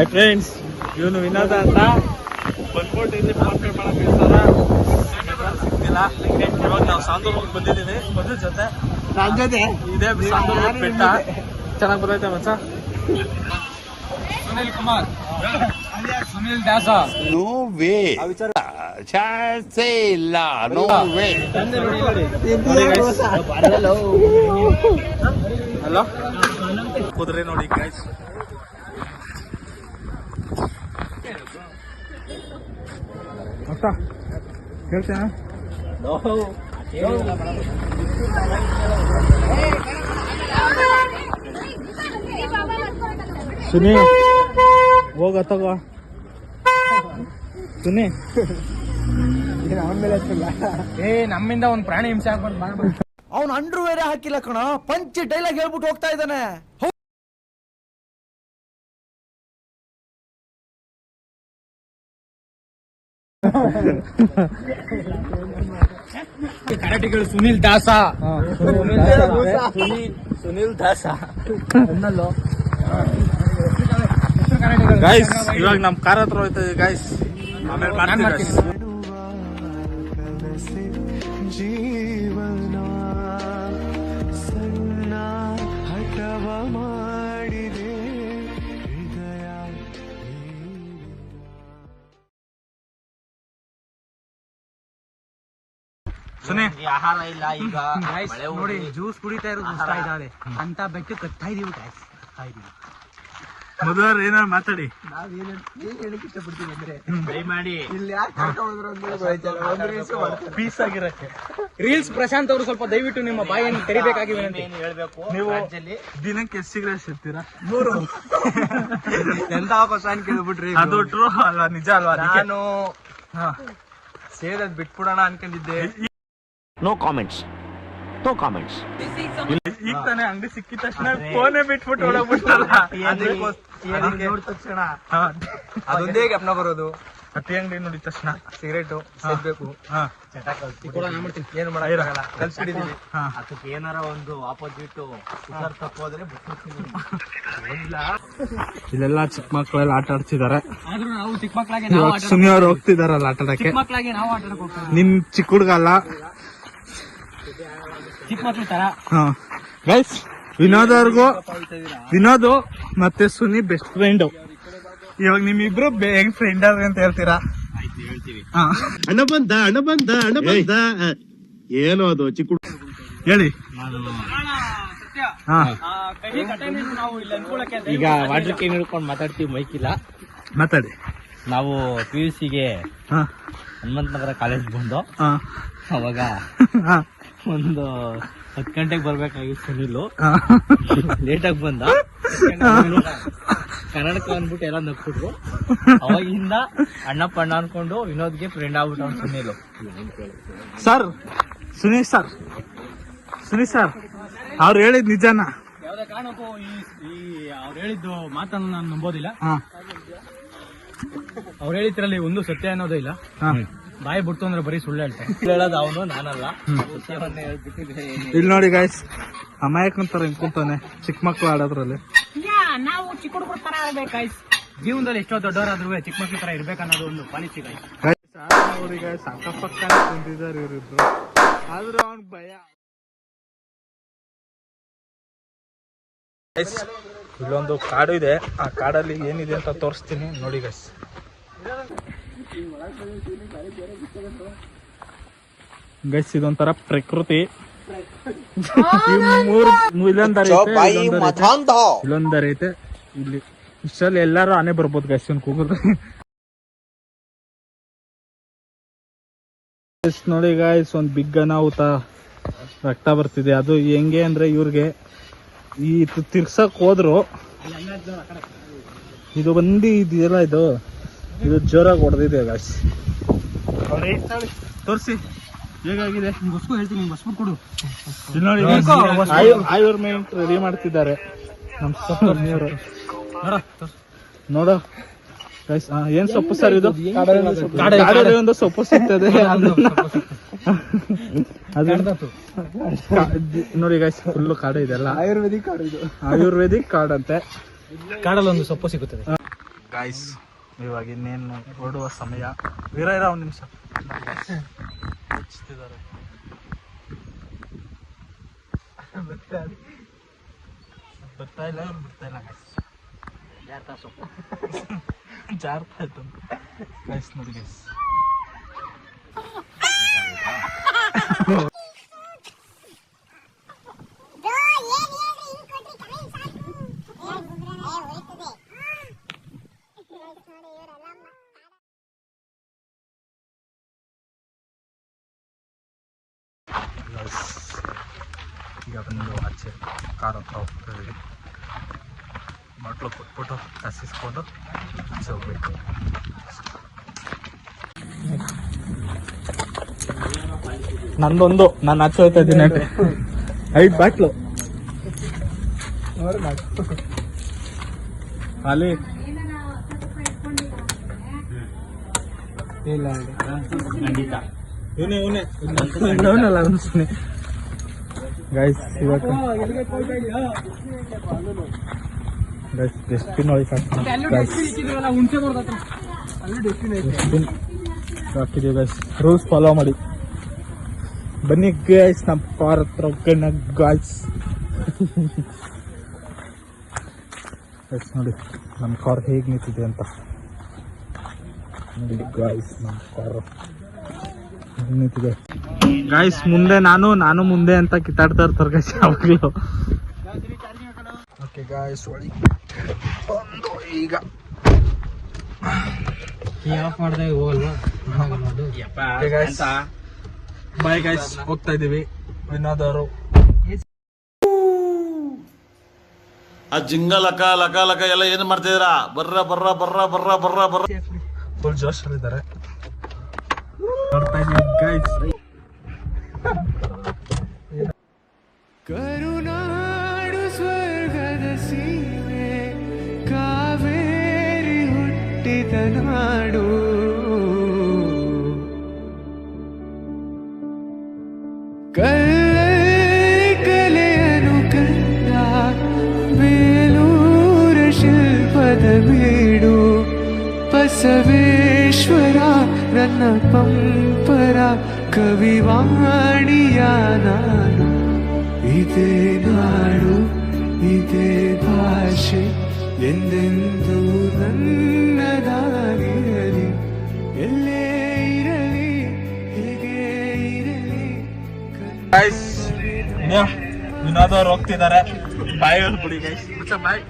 Hi friends, ಇವನು ವಿನೋದ ಅಂತ ಬಂದ್ಬಿಟ್ಟು ಇಲ್ಲಿ ಫೋನ್ ಪೇ ಮಾಡಕ್ಕೆ ಹೇಳ್ತಾರ. ಸಿಗ್ತಿಲ್ಲ. ಇವಾಗ ನಾವು ಸಾಂದೂರ್ಗೆ ಬಂದಿದ್ದೀವಿ. ಮಧು ಜೊತೆ ಇದೇ ಸಾಂದೂರ್ ಬೆಟ್ಟ ಚೆನ್ನಾಗಿ ಬರ್ತೈತೆ ಮಚ್ಚ. ಸುನಿಲ್ ಕುಮಾರ್, ಸುನಿಲ್ ದಾಸ. ನೋ ವೇ, ಚಾನ್ಸೇ ಇಲ್ಲ. No way. ಹಲೋ, ಕುದುರೆ ನೋಡಿ ಗೈಸ್. ಅಕ್ಕ ಹೇಳ್ತೇನೆ. ಸುನಿ ಹೋಗ ತಗೋ. ಸುನಿ ನಮ್ಮಿಂದ ಒಂದ್ ಪ್ರಾಣಿ ಹಿಂಸೆ ಆಗ್ಬಾರ್ದು. ಅವ್ನು ಅಂಡ್ರು ಬೇರೆ ಹಾಕಿಲ್ಲ ಕಣ, ಪಂಚ್ ಡೈಲಾಗ್ ಹೇಳ್ಬಿಟ್ಟು ಹೋಗ್ತಾ ಇದ್ದಾನೆ. ಕರಾಟಿಗಳು ಸುನಿಲ್ ದಾಸ. ಸುನಿಲ್ ದಾಸ ಗೈಸ್. ಇವಾಗ ನಮ್ ಕಾರ್ ಹತ್ರ ಹೋಯ್ತಾ ಗೈಸ್. ಆಮೇಲೆ ಮಾಡ್ತೀನಿ. ಜೀವನ ಸಣ್ಣ ಹಠವ ಮಾಡಿದೆ ಹೃದಯ. ಸುನಿ ಆಹಾರ ಇಲ್ಲ ಈಗ ನೋಡಿ, ಜ್ಯೂಸ್ ಕುಡಿತಾ ಇರೋದು ಇಷ್ಟ ಇದ್ದಾಳೆ ಅಂತ ಬೆಟ್ಟು ಕಟ್ತಾ ಇದೀವಿ ಗೈಸ್. ಮೊದಲ ಏನಾರು ಮಾತಾಡಿ. ಹೇಳಕ್ ಇಷ್ಟಪಡ್ತೀವಿ ಅಂದ್ರೆ ದಯಮಾಡಿ ಇಲ್ಲಿ ಯಾಕೆ ಪೀಸ್ ಆಗಿರಕ್ಕೆ ರೀಲ್ಸ್ ಪ್ರಶಾಂತ್ ಅವರು ಸ್ವಲ್ಪ ದಯವಿಟ್ಟು ನಿಮ್ಮ ಬಾಯನ್ನು ತೆರಿಬೇಕಾಗಿವೆ ಅಂತ ಹೇಳ್ಬೇಕು. ನೀವು ದಿನಕ್ಕೆ ಎಷ್ಟು ಸಿಗರೇಟ್ ಸಿಗ್ತೀರಾ? 3 ಎಂತ ಕ್ವಶನ್ ಕೇಳ್ಬಿಟ್ರಿ. ಅದು ಟ್ರೂ ಅಲ್ವಾ, ನಿಜ ಅಲ್ವಾ? ನಾನು ಸೇದದ್ ಬಿಟ್ಬಿಡೋಣ ಅನ್ಕೊಂಡಿದ್ದೆ. No comments, no comments. ಈಗ ತಾನೇ ಅಂಗಡಿ ಸಿಕ್ಕಿದ ತಕ್ಷಣ ಫೋನೇ ಬಿಟ್ಬಿಟ್ಟು ಹೊಡೋಗ್ಬಿಟ್ಟಲ್ಲ. ನೋಡಿದ ತಕ್ಷಣ ಅದೊಂದೇ ಜ್ಞಾಪನ ಬರೋದು. ಅತಿ ಅಂಗಡಿ ನೋಡಿದ ತಕ್ಷಣ ಸಿಗರೇಟು ಸೇದ್ಬೇಕು. ಏನು ಮಾಡಕ್ಕಾಗಲ್ಲ, ಕಲ್ಸ್ಬಿಟ್ಟಿದೀವಿ. ಅದಕ್ಕೆ ಏನಾರ ಒಂದು ಆಪೋಸಿಟ್ ಹುಷಾರ್ ತಪ್ಪೋದ್ರೆ ಇಲ್ಲೆಲ್ಲ ಚಿಕ್ಕ ಮಕ್ಕಳೆಲ್ಲ ಆಟ ಆಡ್ತಿದ್ದಾರೆ. ಆದ್ರೂ ನಾವು ಚಿಕ್ಕ ಮಕ್ಕಳಾಗಿ ಸುನಿ ಅವ್ರು ಹೋಗ್ತಿದಾರಲ್ಲ ಆಟ ಆಡಕ್ಕೆ. ಮಕ್ಕಳಾಗಿ ನಾವು ಆಟ ಆಡಕ್ ಹೋಗ್ತೀವಿ. ನಿಮ್ ಚಿಕ್ಕ ಹುಡುಗ ಅಲ್ಲ, ಚಿಕ್ಕ ಮಕ್ಳ ತರ. ಗೈಸ್, ವಿನೋದ್ ಅವ್ರಿಗೂ ವಿನೋದ್ ಮತ್ತೆ ಸುನಿ ಬೆಸ್ಟ್ ಫ್ರೆಂಡ್. ಇವಾಗ ನಿಮ್ಮಿಬ್ರು ಹೆಂಗ್ ಫ್ರೆಂಡ್ ಆದ್ರೆ ಅಂತ ಹೇಳ್ತೀರಾ? ಅಣ್ಣ ಬಂದ, ಅಣ್ಣ ಬಂದ, ಅಣ್ಣ ಬಂದ. ಏನೋ ಅದು ಚಿಕ್ಕ ಹೇಳಿ. ಈಗ ವಾಟರ್ ಕ್ಯಾನ್ ಹಿಡ್ಕೊಂಡು ಮಾತಾಡ್ತೀವಿ, ಮೈಕ್ ಇಲ್ಲ. ಮಾತಾಡಿ. ನಾವು PUCಗೆ ಹನುಮಂತ ನಗರ ಕಾಲೇಜ್ ಬಂದು ಅವಾಗ ಒಂದು 10 ಗಂಟೆಗೆ ಬರ್ಬೇಕಾಗಿತ್ತು. ಸುನಿಲು ಲೇಟಾಗಿ ಬಂದ. ಕನ್ನಡಕ ಅಂದ್ಬಿಟ್ಟು ಎಲ್ಲ ನಕ್ಬಿಟ್ರು. ಅವಾಗಿಂದ ಅಣ್ಣಪ್ಪ ಅಣ್ಣ ಅನ್ಕೊಂಡು ವಿನೋದ್ಗೆ ಫ್ರೆಂಡ್ ಆಗ್ಬಿಟ್ಟು ಅವ್ನು ಸುನಿಲು. ಸರ್, ಸುನಿ ಸರ್ ಅವ್ರು ಹೇಳಿದ್ ನಿಜಾನ? ಯಾವ್ದೇ ಕಾರಣಕ್ಕೂ ಈ ಅವ್ರು ಹೇಳಿದ್ದು ಮಾತನ್ನು ನಾನು ನಂಬೋದಿಲ್ಲ. ಅವ್ರು ಹೇಳಿದ್ರಲ್ಲಿ ಒಂದು ಸತ್ಯ ಅನ್ನೋದೇ ಇಲ್ಲ. ಬಾಯಿ ಬಿಡ್ತು ಅಂದ್ರೆ ಬರೀ ಸುಳ್ಳು ಹೇಳ್ತಾರೆ. ಹೇಳೋದು ಅವನು, ನಾನಲ್ಲ. ಇಲ್ಲಿ ನೋಡಿ ಗೈಸ್, ಅಮಾಯಕಂತಾರ ಹಿಂಗ್ ಕುಂತಾನೆ ಚಿಕ್ಕ ಮಕ್ಳು ಆಡೋದ್ರಲ್ಲಿ. ನಾವು ಚಿಕ್ಕ ಹುಡುಗರ ತರ ಆಡ್ಬೇಕು. ಜೀವನದಲ್ಲಿ ಎಷ್ಟೋ ದೊಡ್ಡವರಾದ್ರೂ ಚಿಕ್ಕ ಮಕ್ಳ ತರ ಇರ್ಬೇಕನ್ನೋದು ಒಂದು ಪಾಲಿಸಿ. ಅವ್ರಿಗೆ ಸಕ್ಕಪಕ್ಕ ಕುಂತಿದ್ದಾರೆ ಇವರಿಬ್ರು. ಆದ್ರೂ ಅವ್ನ್ ಭಯ. ಇಲ್ಲೊಂದು ಕಾಡು ಇದೆ, ಆ ಕಾಡಲ್ಲಿ ಏನಿದೆ ಅಂತ ತೋರಿಸ್ತೀನಿ ನೋಡಿ ಗೈಸ್. ಗೈಸ್, ಇದೊಂಥರ ಪ್ರಕೃತಿ. ಇಲ್ಲೊಂದರ ಐತೆ. ಇಲ್ಲಿ ಇಷ್ಟಲ್ಲಿ ಎಲ್ಲಾರು ಆನೆ ಬರ್ಬೋದು ಗೈಸ್. ಒಂದು ಕೂಗುದು ನೋಡಿ ಗೈಸ್, ಒಂದ್ ಬಿಗ್ ಅನಾಹುತ ರಕ್ತ ಬರ್ತಿದೆ. ಅದು ಹೆಂಗೆ ಅಂದ್ರೆ ಇವ್ರಿಗೆ ಈ ತಿರ್ಸಕ್ ಹೋದ್ರು ಇದು ಬಂದು ಇದೆಯಲ್ಲ, ಇದು ಜೋರಾಗಿ ಹೊಡೆದಿದೆ ಗೈಸ್. ತೋರಿಸಿ ಹೇಗಾಗಿದೆ. ಬಸ್ಕು ಹೇಳ್ತೀನಿ, ಬಸ್ಕು ಕೊಡು. ಇಲ್ಲಿ ನೋಡಿ, ಆಯುರ್ಮೆಂಟ್ ರೆಡಿ ಮಾಡ್ತಿದ್ದಾರೆ ನಮ್ ಸೊಪ್ಪು. ನೋಡೋ ಗೈಸ್, ಏನ್ ಸೊಪ್ಪು ಸರ್ ಇದು? ಕಾಡಲ್ಲಿ ಒಂದು ಸೊಪ್ಪು ಸಿಗ್ತದೆ. ನೋಡಿ ಗೈಸ್, ಫುಲ್ಲು ಕಾಡು ಇದೆಲ್ಲ. ಆಯುರ್ವೇದಿಕ್ ಕಾಡು ಇದು. ಆಯುರ್ವೇದಿಕ್ ಕಾಡು ಅಂತೆ. ಕಾಡಲ್ಲಿ ಒಂದು ಸೊಪ್ಪು ಸಿಗುತ್ತದೆ. ಗಾಯ್ಸ್ ಇವಾಗ ಇನ್ನೇನು ಹೊರಡುವ ಸಮಯ. ವೀರ ಒಂದು ನಿಮಿಷ ಹೆಚ್ಚುತ್ತಿದ್ದಾರೆ. ಬರ್ತಾ ಇಲ್ಲ ಗಾಯ್ಸ್. ಜಾರ್ತಾ ಇತ್ತು ಗೈಸ್ ನೋಡಿ ಗೈಸ್. ಈಗ ಬಂದು ಆಚೆ ಕಾರ್ ಹತ್ರ ಹೋಗ್ತಾ ಇದ್ದೀವಿ. ಬಾಟ್ಲು ಕೊಟ್ಬಿಟ್ಟು ಕಸಿಸ್ಕೊಂಡು ಆಚೆ ಹೋಗ್ಬೇಕು. ನಂದೊಂದು ನಾನು ಆಚೆ ಹೋಗ್ತಾ ಇದ್ದೀನಿ 5 ಬಾಟ್ಲು ಅಲ್ಲಿ ಇವನಲ್ಲ ಅನ್ಸುತ್ತೆ ಗೈಸ್. ಇವಾಗ ಗೈಸ್ ಡಸ್ಟ್ಬಿನ್ ಹಾಕಿದೀವಿ ಗೈಸ್. ರೂಲ್ಸ್ ಫಾಲೋ ಮಾಡಿ ಬನ್ನಿ ಗೈಸ್. ನಮ್ಮ ಕಾರ್ ಹತ್ರ ಹೋಗೋಣ ಗೈಸ್. ಗೈಸ್ ನೋಡಿ ನಮ್ಮ ಕಾರ್ ಹೇಗೆ ನಿಂತಿದೆ ಅಂತ ನೋಡಿ ಗೈಸ್. ನಮ್ಮ ಕಾರ್ ನಿಂತಿದೆ ಗೈಸ್. ಮುಂದೆ ನಾನು ಮುಂದೆ ಅಂತ ಕಿತ್ತಾಡ್ತಾ ಇರ್ತಾರೆ ಗೈಸ್ ಯಾವಾಗಲೂ. ಓಕೆ ಗೈಸ್ ಒಳಗೆ ಬಂದು ಈಗ ಆಫ್ ಮಾಡಿದಾಗ ಹೋಗಲ್ವಾ? ಬಾಯ್ ಗೈಸ್, ಹೋಗ್ತಾ ಇದೀವಿ. ವಿನೋದವರು ಆ ಜಿಂಗ ಲಕ ಲಕ ಲಕ ಎಲ್ಲ ಏನ್ ಮಾಡ್ತಿದ್ದೀರಾ? ಬರ್ರ ಬರ್ರ ಬರ್ರ ಬರ್ರ ಬರ್ರ ಬರ್ರ ಫುಲ್ ಜೋಶಲ್ಲಿದ್ದಾರೆ. ನೋಡ್ತಾ ಇದೀವಿ ಗೈಸ್. ಕರುನಾಡು ಸ್ವರ್ಗದ ಸೀಮೆ, ಕಾವೇರಿ ಹುಟ್ಟಿದ ನಾಡು. ಕಲೆಯನು ಕಂದ ಬೇಲೂರ ಶಿಲ್ಪದ ಬೀಡು. ಬಸವೇಶ್ವರ ನನ್ನ ಪಂಪರ ಕವಿವಾಣಿಯ ನಾಡು. ಇದೇ ನಾಡು ಇದೇ ಭಾಷೆ ಎಂದೆಂದು ನನ್ನದಾಗಿರಲಿ. ಎಲ್ಲೇ ಇರಲಿ ಹೇಗೆ ಇರಲಿ. ಗೈಸ್ ವಿನೋದ್ ಅವ್ರು ಹೋಗ್ತಿದ್ದಾರೆ. ಬಾಯ್ ಹೇಳ್ಬಿಡಿ ಗೈಸ್. ಬಾಯ್.